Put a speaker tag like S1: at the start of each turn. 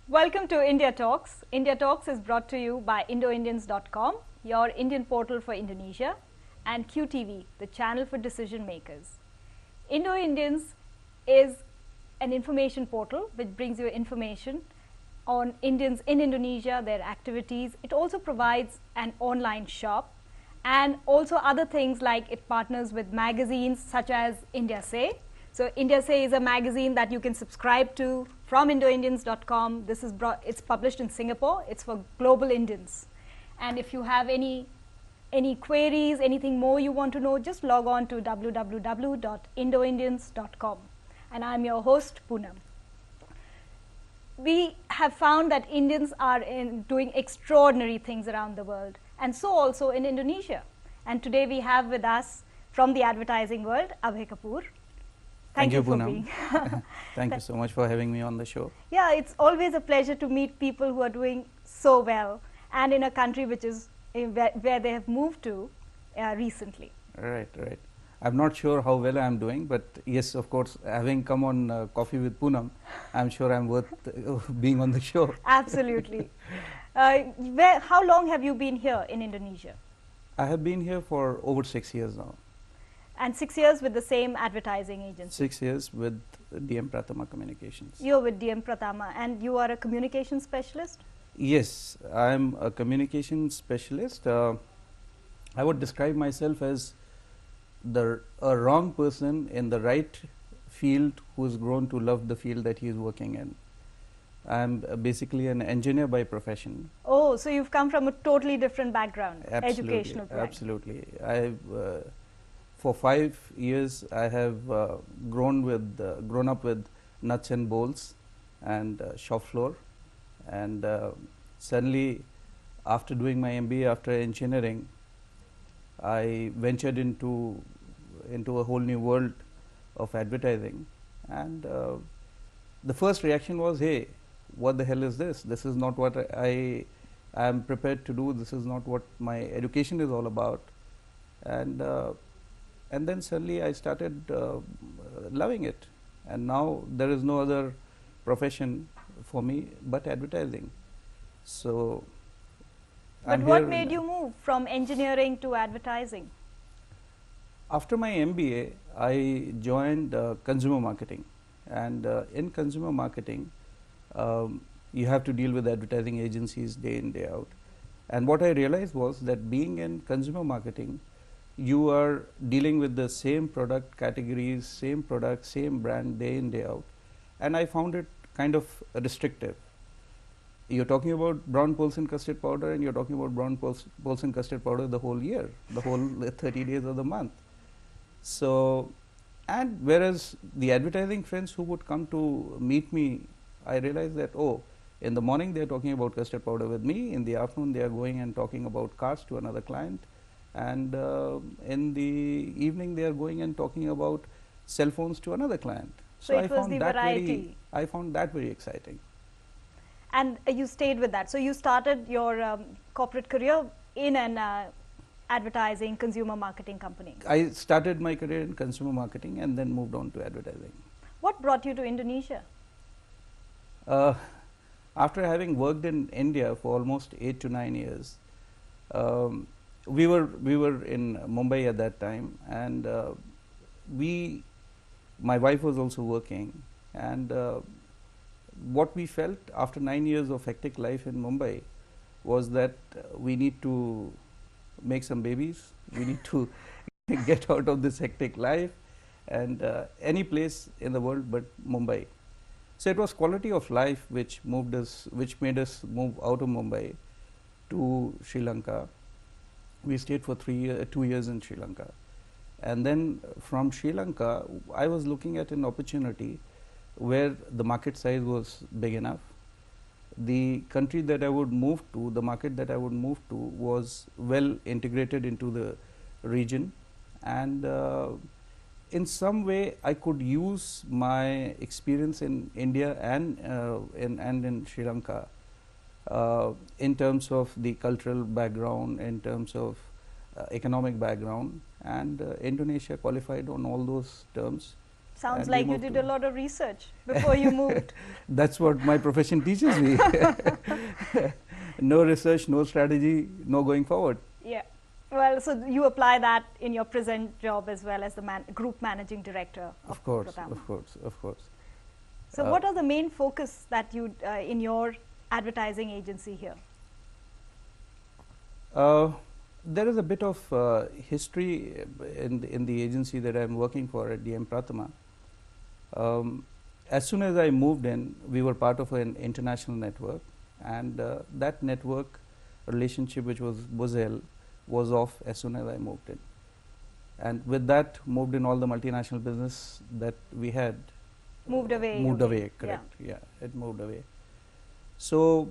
S1: Welcome to India Talks. India Talks is brought to you by IndoIndians.com, your Indian portal for Indonesia, and QTV, the channel for decision makers. Indo Indians is an information portal which brings you information on Indians in Indonesia, their activities. It also provides an online shop and also other things like it partners with magazines such as India Say. So India Say is a magazine that you can subscribe to from IndoIndians.com. It's published in Singapore. It's for global Indians. And if you have any queries, anything more you want to know, just log on to www.indoindians.com. And I'm your host, Poonam. We have found that Indians are doing extraordinary things around the world, and so also in Indonesia. And today we have with us from the advertising world, Abha Kapoor.
S2: Thank you,
S1: for
S2: Poonam.
S1: being.
S2: Thank you so much for having me on the show.
S1: Yeah, it's always a pleasure to meet people who are doing so well and in a country which is where they have moved to recently.
S2: Right. I'm not sure how well I'm doing, but yes, of course, having come on Coffee with Poonam, I'm sure I'm worth being on the show.
S1: Absolutely. How long have you been here in Indonesia?
S2: I have been here for over 6 years now.
S1: And 6 years with the same advertising agency?
S2: 6 years with DM Pratama Communications.
S1: You're with DM Pratama, and you are a communication specialist?
S2: Yes, I'm a communication specialist. I would describe myself as a wrong person in the right field who's grown to love the field that he is working in. I'm basically an engineer by profession.
S1: Oh, so you've come from a totally different background, educational background.
S2: Absolutely. For 5 years, I have grown up with nuts and bolts and shop floor, and suddenly, after doing my MBA, after engineering, I ventured into a whole new world of advertising, and the first reaction was, "Hey, what the hell is this? This is not what I am prepared to do. This is not what my education is all about," and then suddenly I started loving it, and now there is no other profession for me but advertising. So,
S1: but what made you move from engineering to advertising?
S2: After my MBA, I joined consumer marketing, and in consumer marketing, you have to deal with advertising agencies day in, day out. And what I realized was that being in consumer marketing, you are dealing with the same product categories, same product, same brand day in, day out. And I found it kind of restrictive. You're talking about brown Polson custard powder, and you're talking about brown Polson custard powder the whole year, the whole 30 days of the month. So, and whereas the advertising friends who would come to meet me, I realized that, oh, in the morning they're talking about custard powder with me, in the afternoon they are going and talking about cars to another client, and in the evening they are going and talking about cell phones to another client.
S1: So it was the variety.
S2: I found that very exciting.
S1: And you stayed with that. So you started your corporate career in an advertising consumer marketing company.
S2: I started my career in consumer marketing and then moved on to advertising.
S1: What brought you to Indonesia?
S2: After having worked in India for almost 8 to 9 years, we were in Mumbai at that time, and my wife was also working, and what we felt after 9 years of hectic life in Mumbai was that we need to make some babies, we need to get out of this hectic life, and any place in the world but Mumbai. So it was quality of life which made us move out of Mumbai to Sri Lanka. We stayed for 2 years in Sri Lanka, and then from Sri Lanka I was looking at an opportunity where the market size was big enough. The country that I would move to, the market that I would move to, was well integrated into the region, and in some way I could use my experience in India and in Sri Lanka in terms of the cultural background, in terms of economic background, and Indonesia qualified on all those terms.
S1: Sounds
S2: And
S1: like
S2: we
S1: you
S2: moved
S1: did a lot of research before you moved.
S2: That's what my profession teaches me. No research, no strategy, no going forward.
S1: Yeah. Well, so you apply that in your present job as well as the group managing director
S2: Of course,
S1: Pratama.
S2: of course, of course.
S1: So what are the main focus that you in your advertising agency here?
S2: There is a bit of history in the agency that I'm working for at DM Pratama. As soon as I moved in, we were part of an international network, and that network relationship, which was Buzell, was off as soon as I moved in. And with that, moved in all the multinational business that we had.
S1: Moved away.
S2: Moved away, correct. Yeah, it moved away. So